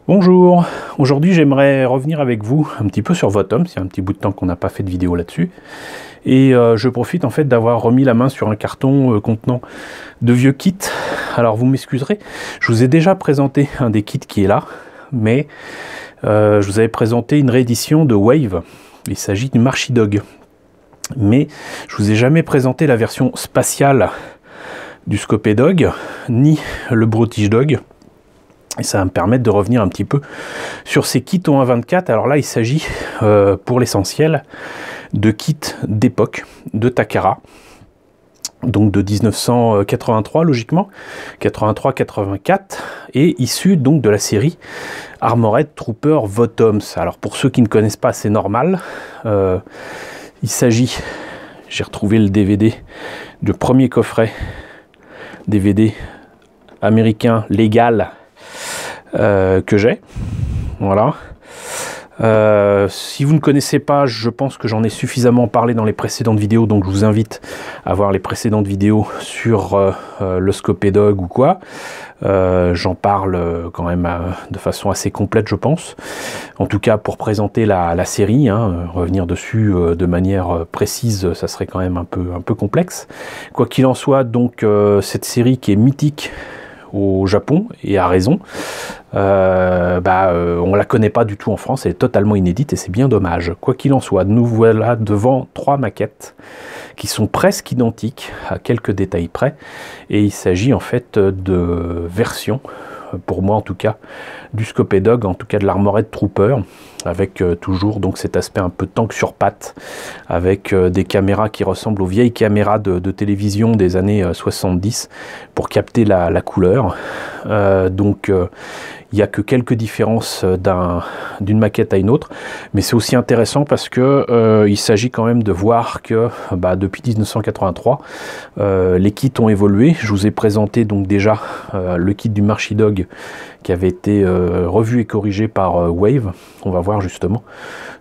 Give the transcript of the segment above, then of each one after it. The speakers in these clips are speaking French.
Bonjour, aujourd'hui j'aimerais revenir avec vous un petit peu sur Votoms, il y a un petit bout de temps qu'on n'a pas fait de vidéo là-dessus. Et je profite en fait d'avoir remis la main sur un carton contenant de vieux kits. Alors vous m'excuserez, je vous ai déjà présenté un des kits qui est là, mais je vous avais présenté une réédition de Wave. Il s'agit du Marchidog. Mais je vous ai jamais présenté la version spatiale du Scopé Dog, ni le Brutish Dog. Et ça va me permettre de revenir un petit peu sur ces kits au 1.24. Alors là, il s'agit pour l'essentiel de kits d'époque, de Takara, donc de 1983 logiquement, 83-84, et issus donc de la série Armored Trooper Votoms. Alors pour ceux qui ne connaissent pas, c'est normal. Il s'agit, j'ai retrouvé le DVD, du premier coffret DVD américain légal que j'ai, voilà. Si vous ne connaissez pas, je pense que j'en ai suffisamment parlé dans les précédentes vidéos, donc je vous invite à voir les précédentes vidéos sur le Scopé Dog ou quoi. J'en parle quand même de façon assez complète, je pense. En tout cas, pour présenter la série, hein, revenir dessus de manière précise, ça serait quand même un peu complexe. Quoi qu'il en soit, donc cette série qui est mythique au Japon, et à raison, on la connaît pas du tout en France, elle est totalement inédite et c'est bien dommage. Quoi qu'il en soit, nous voilà devant 3 maquettes qui sont presque identiques à quelques détails près, et il s'agit en fait de versions, pour moi en tout cas, du Scopé Dog, en tout cas de l'Armored Trooper, avec toujours donc cet aspect un peu tank sur pattes, avec des caméras qui ressemblent aux vieilles caméras de télévision des années 70 pour capter la couleur. Il n'y a que quelques différences d'une maquette à une autre, mais c'est aussi intéressant parce que il s'agit quand même de voir que depuis 1983, les kits ont évolué. Je vous ai présenté donc déjà le kit du Marchidog qui avait été revu et corrigé par Wave. On va voir justement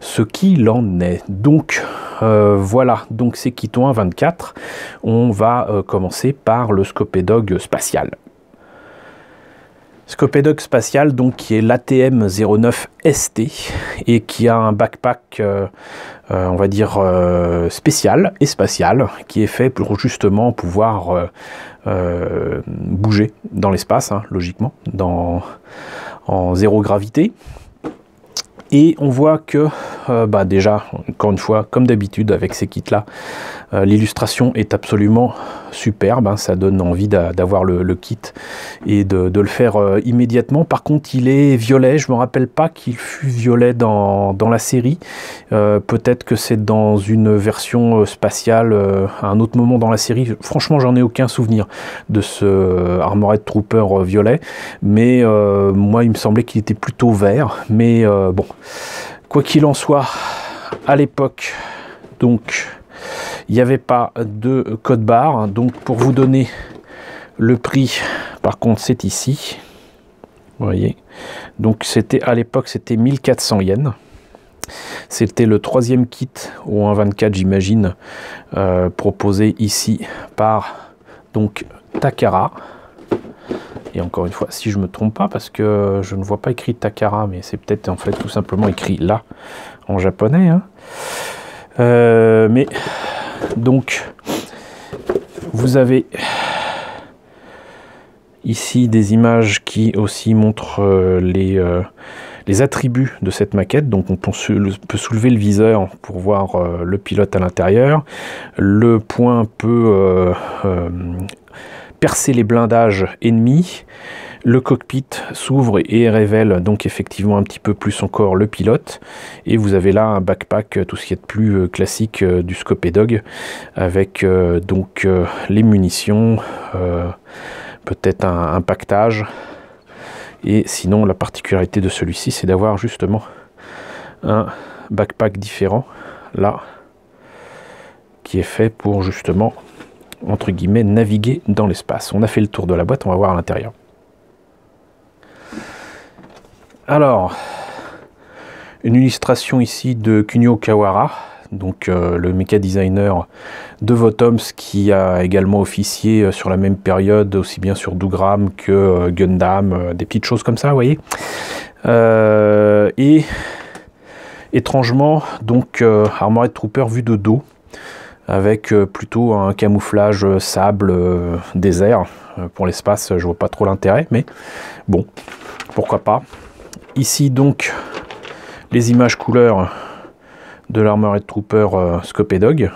ce qu'il en est. Donc voilà, donc ces kits ont 1.24. On va commencer par le Scopé Dog spatial. Scopé Dog spatial, donc qui est l'ATM 09 ST et qui a un backpack, on va dire spécial et spatial, qui est fait pour justement pouvoir bouger dans l'espace, hein, logiquement, en zéro gravité. Et on voit que, déjà, encore une fois, comme d'habitude avec ces kits-là, l'illustration est absolument superbe, hein, ça donne envie d'avoir le kit et de le faire immédiatement. Par contre, il est violet, je ne me rappelle pas qu'il fut violet dans la série. Peut-être que c'est dans une version spatiale à un autre moment dans la série. Franchement, j'en ai aucun souvenir de ce Armored Trooper violet, mais moi, il me semblait qu'il était plutôt vert. Mais bon, quoi qu'il en soit, à l'époque, donc, il n'y avait pas de code barre, donc pour vous donner le prix, par contre c'est ici, vous voyez, donc c'était à l'époque c'était 1400 yens, c'était le 3e kit au 1.24 j'imagine, proposé ici par donc Takara. Et encore une fois, si je me trompe pas, parce que je ne vois pas écrit Takara, mais c'est peut-être en fait tout simplement écrit là en japonais, hein. Mais donc vous avez ici des images qui aussi montrent les attributs de cette maquette. Donc on peut soulever le viseur pour voir le pilote à l'intérieur. Le point peut percer les blindages ennemis. Le cockpit s'ouvre et révèle donc effectivement un petit peu plus encore le pilote. Et vous avez là un backpack, tout ce qui est de plus classique du Scopé Dog, avec donc les munitions, peut-être un pactage. Et sinon, la particularité de celui-ci, c'est d'avoir justement un backpack différent, là, qui est fait pour justement, entre guillemets, naviguer dans l'espace. On a fait le tour de la boîte, on va voir à l'intérieur. Alors, une illustration ici de Kunio Kawara, donc le méca designer de Votoms, qui a également officié sur la même période, aussi bien sur Dougram que Gundam, des petites choses comme ça, vous voyez. Et étrangement, donc Armored Trooper vu de dos, avec plutôt un camouflage sable désert. Pour l'espace, je vois pas trop l'intérêt, mais bon, pourquoi pas. Ici donc, les images couleurs de l'Armored Trooper Scopé Dog.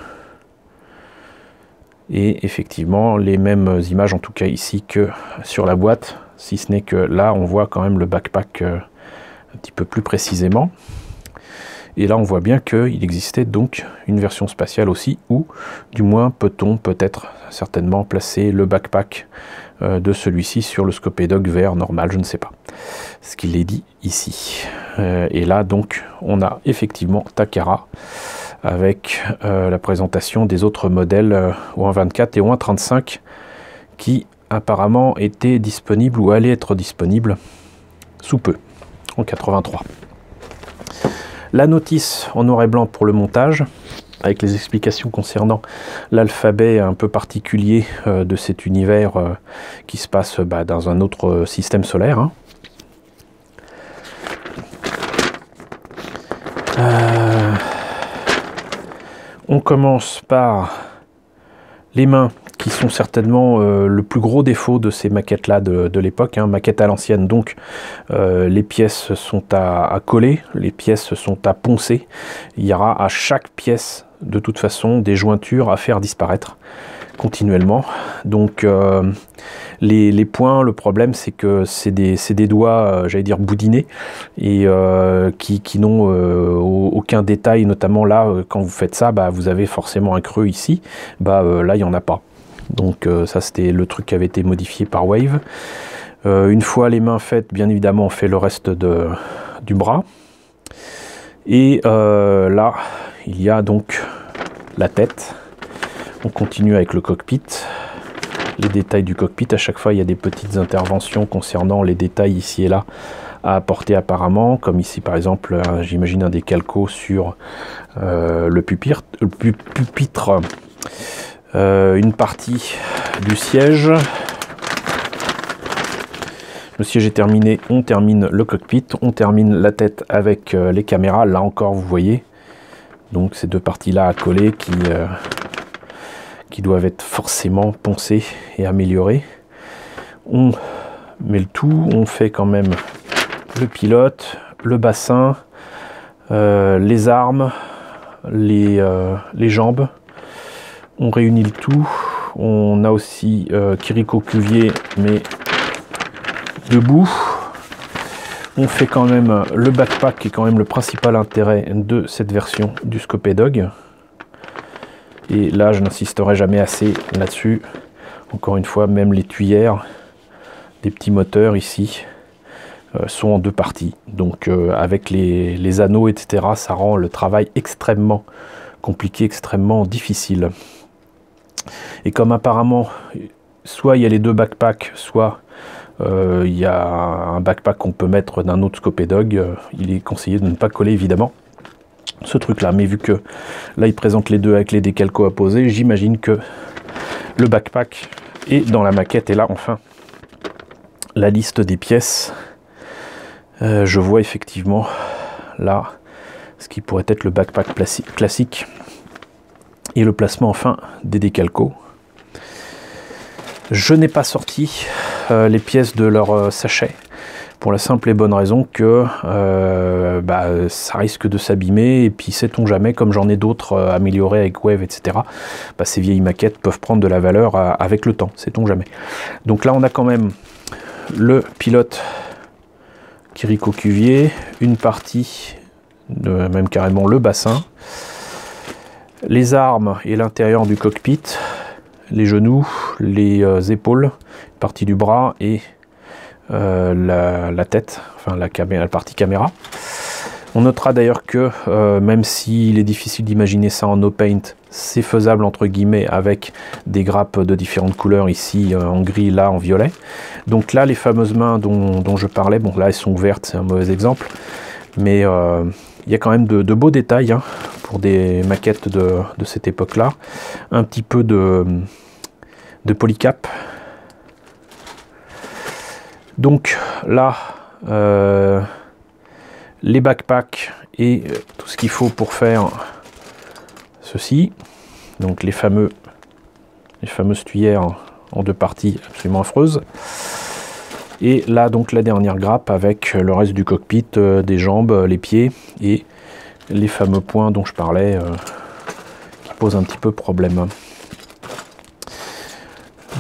Et effectivement, les mêmes images, en tout cas ici, que sur la boîte, si ce n'est que là, on voit quand même le backpack un petit peu plus précisément. Et là, on voit bien qu'il existait donc une version spatiale aussi, ou du moins peut-on peut-être certainement placer le backpack de celui-ci sur le Scopé Dog VR normal, je ne sais pas ce qu'il est dit ici. Et là, donc, on a effectivement Takara avec la présentation des autres modèles au 1.24 et au 1.35 qui apparemment étaient disponibles ou allaient être disponibles sous peu, en 83. La notice en noir et blanc pour le montage, avec les explications concernant l'alphabet un peu particulier de cet univers qui se passe dans un autre système solaire. Hein. On commence par les mains, qui sont certainement le plus gros défaut de ces maquettes-là de l'époque, hein, maquettes à l'ancienne, donc les pièces sont à coller, les pièces sont à poncer, il y aura à chaque pièce de toute façon des jointures à faire disparaître continuellement, donc les points, le problème c'est que c'est des doigts, j'allais dire boudinés, et qui n'ont aucun détail, notamment là, quand vous faites ça, vous avez forcément un creux ici, là il n'y en a pas. Donc ça c'était le truc qui avait été modifié par Wave. Une fois les mains faites, bien évidemment on fait le reste du bras. Et là il y a donc la tête. On continue avec le cockpit. Les détails du cockpit, à chaque fois il y a des petites interventions concernant les détails ici et là à apporter apparemment, comme ici par exemple j'imagine un des calcos sur le pupitre. Une partie du siège. Le siège est terminé, on termine le cockpit, on termine la tête avec les caméras. Là encore, vous voyez, donc ces deux parties-là à coller qui doivent être forcément poncées et améliorées. On met le tout, on fait quand même le pilote, le bassin, les armes, les jambes. On réunit le tout. On a aussi Kiriko Cuvier, mais debout. On fait quand même le backpack, qui est quand même le principal intérêt de cette version du Scopé Dog. Et là, je n'insisterai jamais assez là-dessus. Encore une fois, même les tuyères des petits moteurs ici sont en deux parties. Donc avec les anneaux, etc., ça rend le travail extrêmement compliqué, extrêmement difficile. Et comme apparemment, soit il y a les deux backpacks, soit il y a un backpack qu'on peut mettre d'un autre Scopé Dog, il est conseillé de ne pas coller évidemment ce truc-là. Mais vu que là, il présente les deux avec les décalcos à poser, j'imagine que le backpack est dans la maquette. Et là, enfin, la liste des pièces. Je vois effectivement là ce qui pourrait être le backpack classique. Et le placement enfin des décalcos. Je n'ai pas sorti les pièces de leur sachet pour la simple et bonne raison que ça risque de s'abîmer, et puis sait-on jamais, comme j'en ai d'autres améliorés avec Wave, etc., ces vieilles maquettes peuvent prendre de la valeur avec le temps, sait-on jamais. Donc là on a quand même le pilote Kiriko Cuvier, une partie, même carrément le bassin, les armes et l'intérieur du cockpit, les genoux, les épaules, partie du bras et la tête, enfin la partie caméra. On notera d'ailleurs que même s'il est difficile d'imaginer ça en no paint, c'est faisable entre guillemets avec des grappes de différentes couleurs, ici en gris, là en violet. Donc là les fameuses mains dont je parlais, bon là elles sont ouvertes, c'est un mauvais exemple, mais il y a quand même de beaux détails hein, pour des maquettes de cette époque-là. Un petit peu de polycap. Donc là, les backpacks et tout ce qu'il faut pour faire ceci. Donc les fameuses tuyères en 2 parties absolument affreuses. Et là donc la dernière grappe avec le reste du cockpit, des jambes, les pieds et les fameux points dont je parlais qui posent un petit peu problème.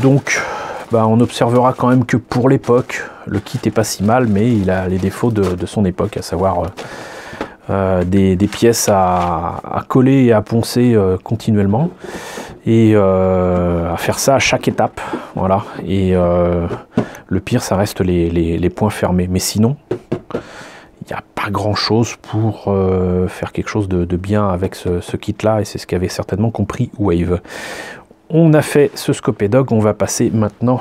Donc on observera quand même que pour l'époque, le kit est pas si mal, mais il a les défauts de son époque, à savoir des pièces à coller et à poncer continuellement, et à faire ça à chaque étape. Voilà. Et le pire, ça reste les points fermés. Mais sinon, il n'y a pas grand-chose pour faire quelque chose de bien avec ce kit-là, et c'est ce qu'avait certainement compris Wave. On a fait ce Scopé Dog, on va passer maintenant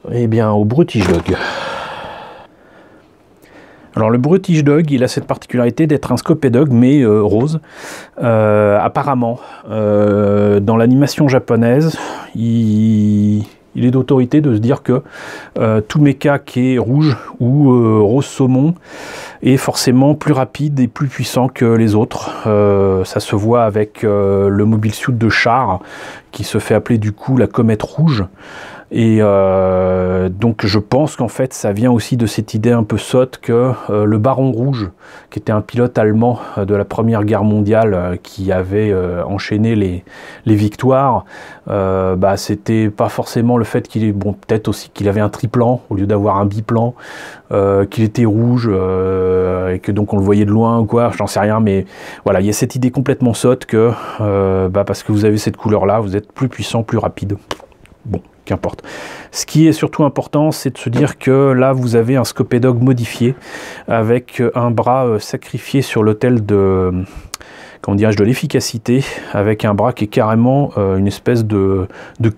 au Brutish Dog. Alors le Brutish Dog, il a cette particularité d'être un Scopé Dog, mais rose. Apparemment, dans l'animation japonaise, il est d'autorité de se dire que tout mecha qui est rouge ou rose saumon est forcément plus rapide et plus puissant que les autres. Ça se voit avec le mobile suit de Char, qui se fait appeler du coup la comète rouge. Et donc je pense qu'en fait ça vient aussi de cette idée un peu sotte que le Baron Rouge, qui était un pilote allemand de la Première Guerre mondiale, qui avait enchaîné les victoires, c'était pas forcément le fait qu'il est, peut-être aussi qu'il avait un triplan au lieu d'avoir un biplan, qu'il était rouge et que donc on le voyait de loin ou quoi, j'en sais rien, mais voilà, il y a cette idée complètement sotte que parce que vous avez cette couleur là, vous êtes plus puissant, plus rapide. Bon, qu'importe. Ce qui est surtout important, c'est de se dire que là, vous avez un Scopé Dog modifié avec un bras sacrifié sur l'autel de, comment dirais-je, de l'efficacité, avec un bras qui est carrément une espèce de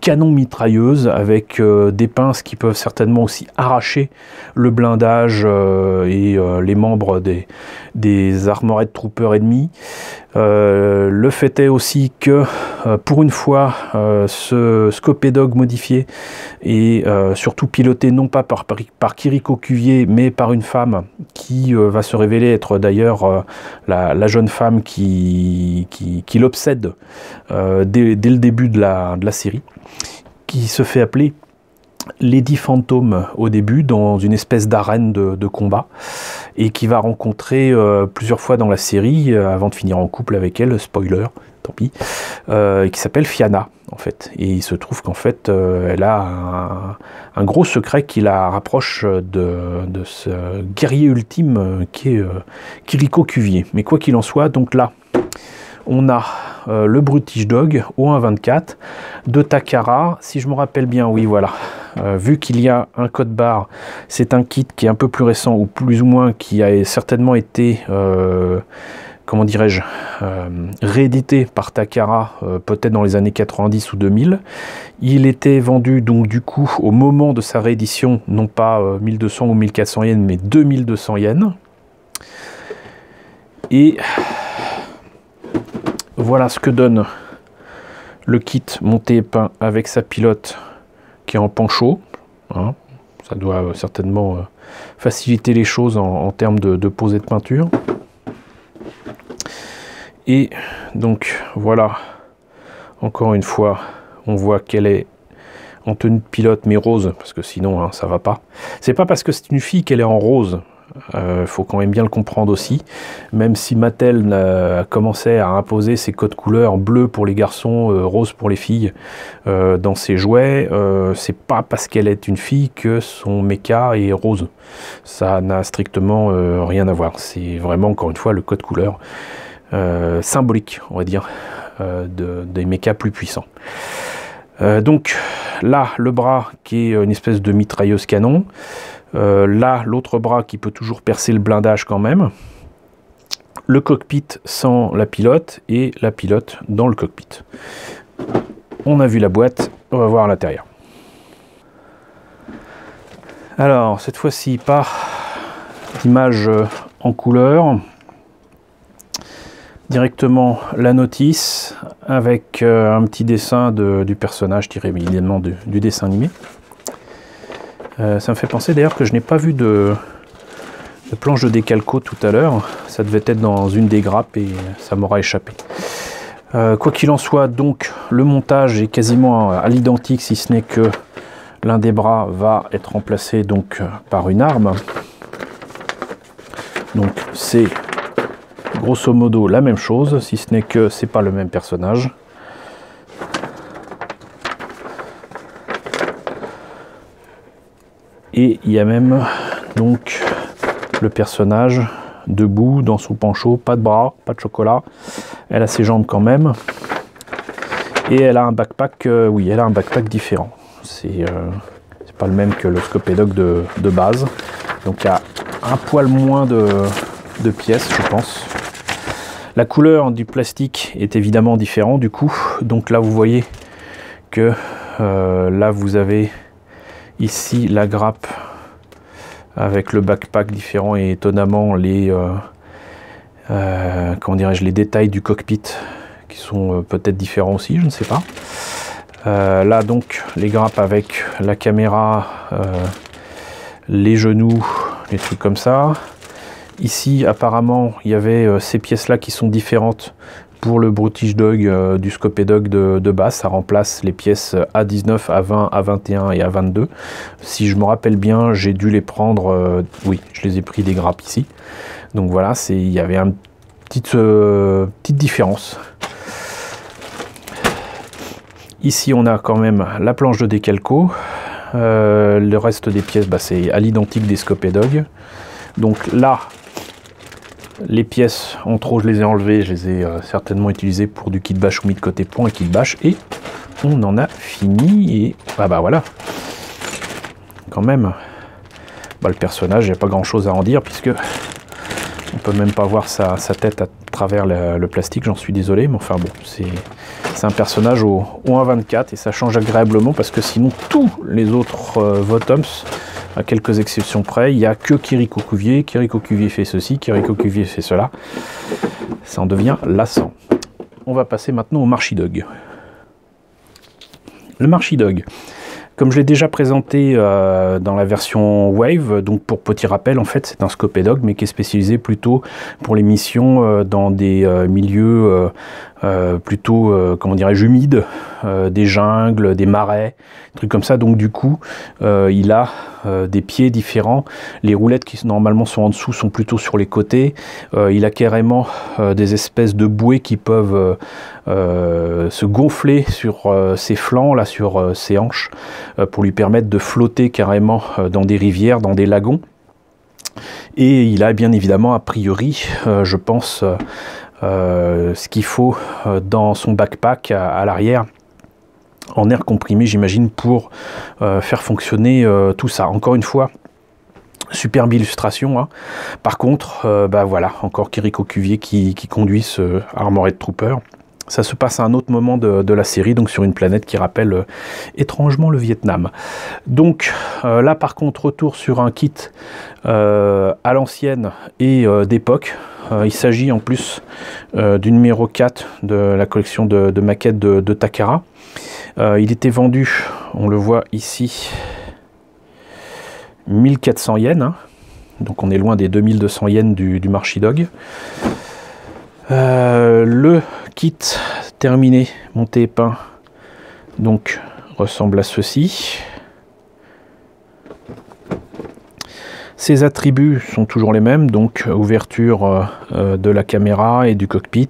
canon mitrailleuse avec des pinces qui peuvent certainement aussi arracher le blindage et les membres des armorettes troopers ennemis. Le fait est aussi que pour une fois ce Scopé Dog modifié est surtout piloté non pas par Kiriko Cuvier, mais par une femme qui va se révéler être d'ailleurs la jeune femme qui l'obsède dès le début de la série, qui se fait appeler Lady Phantom au début dans une espèce d'arène de combat, et qui va rencontrer plusieurs fois dans la série avant de finir en couple avec elle, spoiler, tant pis, qui s'appelle Fianna en fait, et il se trouve qu'en fait elle a un gros secret qui la rapproche de ce guerrier ultime qui est Kiriko Cuvier. Mais quoi qu'il en soit, donc là on a le Brutish Dog au 1.24 de Takara, si je me rappelle bien, oui voilà. Vu qu'il y a un code barre, c'est un kit qui est un peu plus récent, ou plus ou moins qui a certainement été, comment dirais-je, réédité par Takara, peut-être dans les années 90 ou 2000. Il était vendu donc du coup au moment de sa réédition, non pas 1200 ou 1400 yens, mais 2200 yens. Et voilà ce que donne le kit monté et peint avec sa pilote qui est en pancho, hein. Ça doit certainement faciliter les choses en termes de pose et de peinture. Et donc voilà, encore une fois, on voit qu'elle est en tenue de pilote mais rose, parce que sinon hein, ça va pas. C'est pas parce que c'est une fille qu'elle est en rose. Faut quand même bien le comprendre aussi, même si Mattel a commencé à imposer ses codes couleurs bleu pour les garçons, rose pour les filles dans ses jouets, c'est pas parce qu'elle est une fille que son mecha est rose, ça n'a strictement rien à voir, c'est vraiment encore une fois le code couleur symbolique, on va dire, des mechas plus puissants. Donc là le bras qui est une espèce de mitrailleuse canon, là l'autre bras qui peut toujours percer le blindage quand même, le cockpit sans la pilote et la pilote dans le cockpit. On a vu la boîte, on va voir à l'intérieur. Alors cette fois-ci pas d'image en couleur, directement la notice avec un petit dessin du personnage tiré évidemment du dessin animé. Ça me fait penser d'ailleurs que je n'ai pas vu de de planche de décalco tout à l'heure. Ça devait être dans une des grappes et ça m'aura échappé. Quoi qu'il en soit, donc le montage est quasiment à l'identique, si ce n'est que l'un des bras va être remplacé donc par une arme. Donc c'est grosso modo la même chose, si ce n'est que c'est pas le même personnage. Et il y a même donc le personnage debout dans son pancho, pas de bras, pas de chocolat. Elle a ses jambes quand même. Et elle a un backpack, oui, elle a un backpack différent. C'est pas le même que le Scopédog de base. Donc il y a un poil moins de pièces, je pense. La couleur du plastique est évidemment différente du coup. Donc là vous voyez que là vous avez ici la grappe avec le backpack différent et étonnamment les comment dirais-je, les détails du cockpit qui sont peut-être différents aussi, je ne sais pas. Là donc les grappes avec la caméra, les genoux, les trucs comme ça. Ici apparemment il y avait ces pièces là qui sont différentes pour le Brutish Dog du Scopédog de base. Ça remplace les pièces A19, A20, A21 et A22. Si je me rappelle bien, j'ai dû les prendre, oui, je les ai pris des grappes ici. Donc voilà, il y avait une petite différence. Ici on a quand même la planche de décalco. Le reste des pièces, bah, c'est à l'identique des Scopédog. Donc là, les pièces en trop, je les ai enlevées, je les ai certainement utilisées pour du kit bash ou mis de côté point et kit bash, et on en a fini. Et ah bah voilà, quand même, bah, le personnage, il n'y a pas grand chose à en dire puisque on peut même pas voir sa tête à travers le plastique, j'en suis désolé, mais enfin bon, c'est un personnage au 1.24 et ça change agréablement parce que sinon tous les autres Votoms, à quelques exceptions près, il n'y a que Kiriko Cuvier. Kiriko Cuvier fait ceci, Kiriko Cuvier fait cela. Ça en devient lassant. On va passer maintenant au Marchidog. Le Marchidog, comme je l'ai déjà présenté dans la version Wave, donc pour petit rappel, en fait, c'est un Scopédog, mais qui est spécialisé plutôt pour les missions dans des milieux plutôt, comment dirais-je, humides, des jungles, des marais, trucs comme ça. Donc du coup, il a des pieds différents. Les roulettes qui normalement sont en dessous sont plutôt sur les côtés. Il a carrément des espèces de bouées qui peuvent se gonfler sur ses flancs, là, sur ses hanches, pour lui permettre de flotter carrément dans des rivières, dans des lagons. Et il a bien évidemment, a priori, je pense, ce qu'il faut dans son backpack à l'arrière, en air comprimé, j'imagine, pour faire fonctionner tout ça. Encore une fois, superbe illustration, hein. Par contre, bah voilà, encore Kiriko Cuvier qui conduit ce Armored Trooper. Ça se passe à un autre moment de la série, donc sur une planète qui rappelle étrangement le Vietnam. Donc là par contre, retour sur un kit à l'ancienne et d'époque. Il s'agit en plus du numéro 4 de la collection de maquettes de Takara. Il était vendu, on le voit ici, 1400 yens, hein. Donc on est loin des 2200 yens du Marchidog. Le kit terminé, monté et peint, donc ressemble à ceci. Ses attributs sont toujours les mêmes, donc ouverture de la caméra et du cockpit.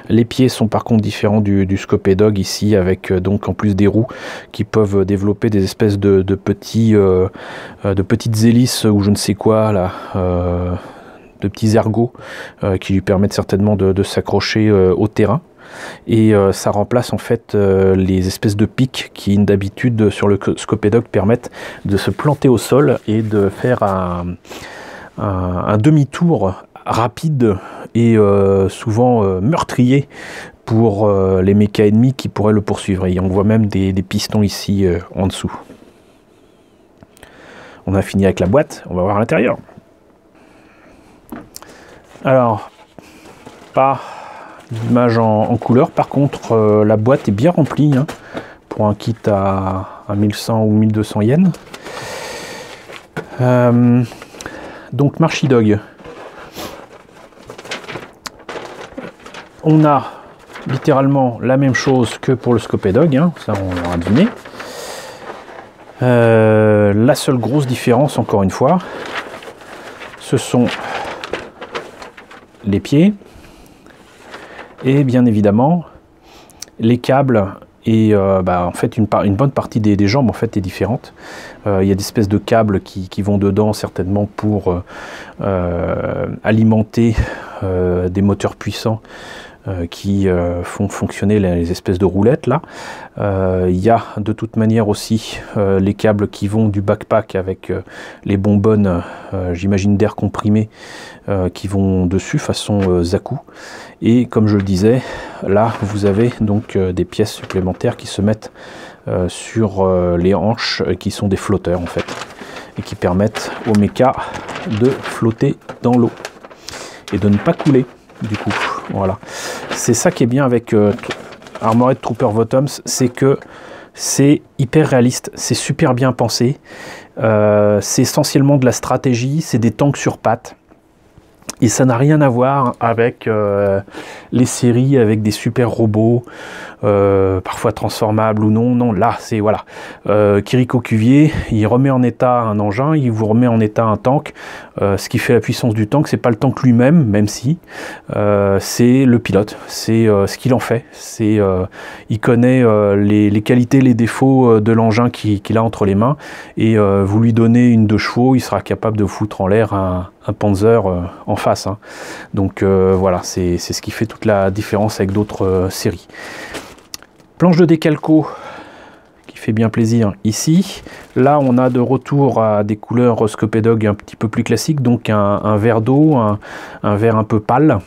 Les pieds sont par contre différents du Scopédog ici, avec donc en plus des roues qui peuvent développer des espèces de petites hélices ou je ne sais quoi là. De petits ergots qui lui permettent certainement de s'accrocher au terrain. Et ça remplace en fait les espèces de pics qui d'habitude sur le Scopédog permettent de se planter au sol et de faire un demi-tour rapide et souvent meurtrier pour les mechas ennemis qui pourraient le poursuivre. Et on voit même des pistons ici en dessous. On a fini avec la boîte, on va voir à l'intérieur. Alors, pas d'image en couleur, par contre la boîte est bien remplie, hein, pour un kit à 1100 ou 1200 yens. Donc Marchidog, on a littéralement la même chose que pour le Scopedog, hein, ça on l'aura deviné. La seule grosse différence, encore une fois, ce sont les pieds et bien évidemment les câbles. Et en fait une bonne partie des jambes en fait est différente. Il y a des espèces de câbles qui vont dedans certainement pour alimenter des moteurs puissants qui font fonctionner les espèces de roulettes là. Il y a de toute manière aussi les câbles qui vont du backpack avec les bonbonnes, j'imagine d'air comprimé, qui vont dessus façon Zaku. Et comme je le disais, là vous avez donc des pièces supplémentaires qui se mettent sur les hanches, qui sont des flotteurs en fait, et qui permettent au mecha de flotter dans l'eau et de ne pas couler du coup. Voilà, c'est ça qui est bien avec Armored Trooper Votoms, c'est que c'est hyper réaliste, c'est super bien pensé, c'est essentiellement de la stratégie, c'est des tanks sur pattes. Et ça n'a rien à voir avec les séries avec des super robots, parfois transformables ou non. Non, là, c'est voilà. Kiriko Cuvier, il remet en état un engin, il vous remet en état un tank. Ce qui fait la puissance du tank, c'est pas le tank lui-même, même si c'est le pilote, c'est ce qu'il en fait. C'est il connaît les qualités, les défauts de l'engin qu'il a entre les mains, et vous lui donnez une 2 chevaux, il sera capable de foutre en l'air un Panzer en face. Hein. Donc voilà, c'est ce qui fait toute la différence avec d'autres séries. Planche de décalco qui fait bien plaisir ici. Là, on a de retour à des couleurs Scopedog un petit peu plus classiques, donc un vert d'eau, un vert un peu pâle.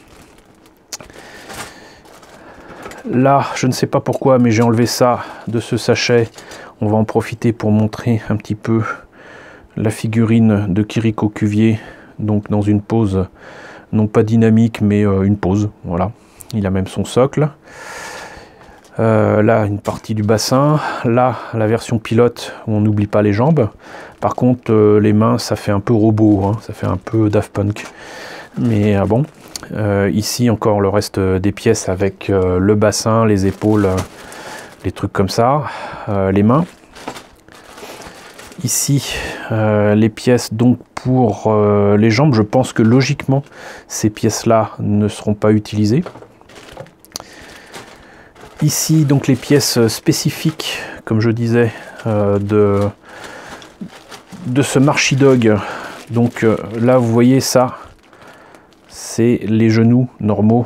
Là, je ne sais pas pourquoi, mais j'ai enlevé ça de ce sachet. On va en profiter pour montrer un petit peu la figurine de Kiriko Cuvier, donc dans une pose non pas dynamique, mais une pose. Voilà, il a même son socle. Là, une partie du bassin. Là, la version pilote, où on n'oublie pas les jambes. Par contre, les mains, ça fait un peu robot, hein, ça fait un peu Daft Punk. Mais bon, ici encore le reste des pièces avec le bassin, les épaules, les trucs comme ça, les mains. Ici, les pièces donc pour les jambes. Je pense que logiquement, ces pièces-là ne seront pas utilisées. Ici, donc les pièces spécifiques, comme je disais, de ce Marchidog. Donc là, vous voyez ça, c'est les genoux normaux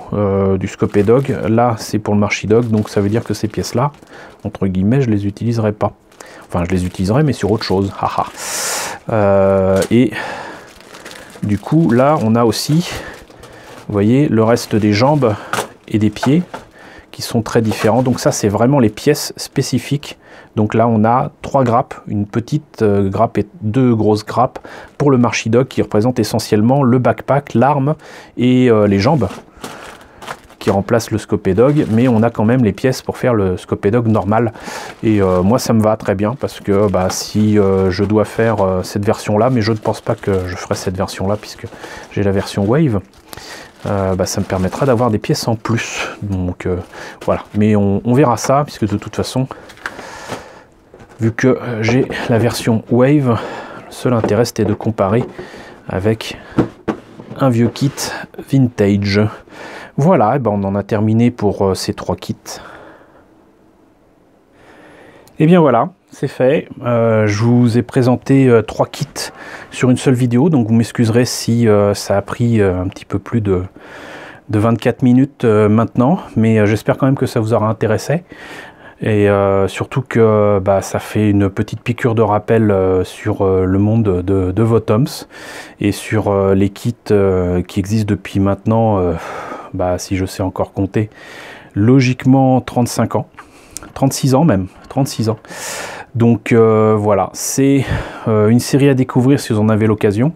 du Scopedog. Là, c'est pour le Marchidog, donc ça veut dire que ces pièces-là, entre guillemets, je les utiliserai pas. Enfin, je les utiliserai, mais sur autre chose. Et du coup, là, on a aussi, vous voyez, le reste des jambes et des pieds qui sont très différents. Donc ça, c'est vraiment les pièces spécifiques. Donc là, on a 3 grappes, une petite grappe et 2 grosses grappes pour le Marchidog qui représentent essentiellement le backpack, l'arme et les jambes qui remplacent le Scopedog, mais on a quand même les pièces pour faire le Scopedog normal. Et moi, ça me va très bien parce que si je dois faire cette version-là, mais je ne pense pas que je ferai cette version-là puisque j'ai la version Wave, ça me permettra d'avoir des pièces en plus. Donc voilà, mais on verra ça puisque de toute façon, vu que j'ai la version Wave, le seul intérêt c'était de comparer avec un vieux kit vintage. Voilà, on en a terminé pour ces 3 kits. Et bien voilà, c'est fait. Je vous ai présenté 3 kits sur une seule vidéo, donc vous m'excuserez si ça a pris un petit peu plus de 24 minutes maintenant, mais j'espère quand même que ça vous aura intéressé. Et surtout que ça fait une petite piqûre de rappel sur le monde de Votoms et sur les kits qui existent depuis maintenant, si je sais encore compter, logiquement 35 ans, 36 ans même, 36 ans. Donc voilà, c'est une série à découvrir si vous en avez l'occasion,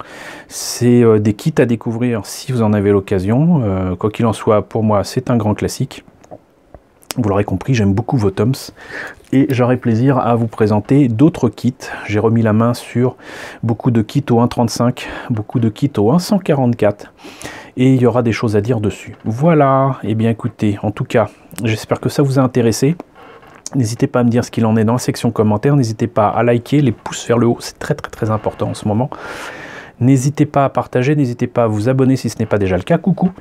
c'est des kits à découvrir si vous en avez l'occasion, quoi qu'il en soit, pour moi c'est un grand classique. Vous l'aurez compris, j'aime beaucoup Votoms et j'aurai plaisir à vous présenter d'autres kits. J'ai remis la main sur beaucoup de kits au 1.35, beaucoup de kits au 1.144 et il y aura des choses à dire dessus. Voilà, et bien écoutez, en tout cas, j'espère que ça vous a intéressé. N'hésitez pas à me dire ce qu'il en est dans la section commentaires, n'hésitez pas à liker, les pouces vers le haut, c'est très important en ce moment. N'hésitez pas à partager, n'hésitez pas à vous abonner si ce n'est pas déjà le cas. Coucou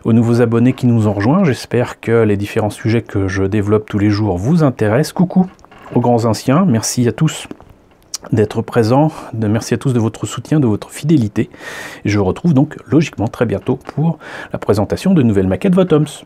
aux nouveaux abonnés qui nous ont rejoints. J'espère que les différents sujets que je développe tous les jours vous intéressent. Coucou aux grands anciens. Merci à tous d'être présents. Merci à tous de votre soutien, de votre fidélité. Et je vous retrouve donc logiquement très bientôt pour la présentation de nouvelles maquettes Votoms.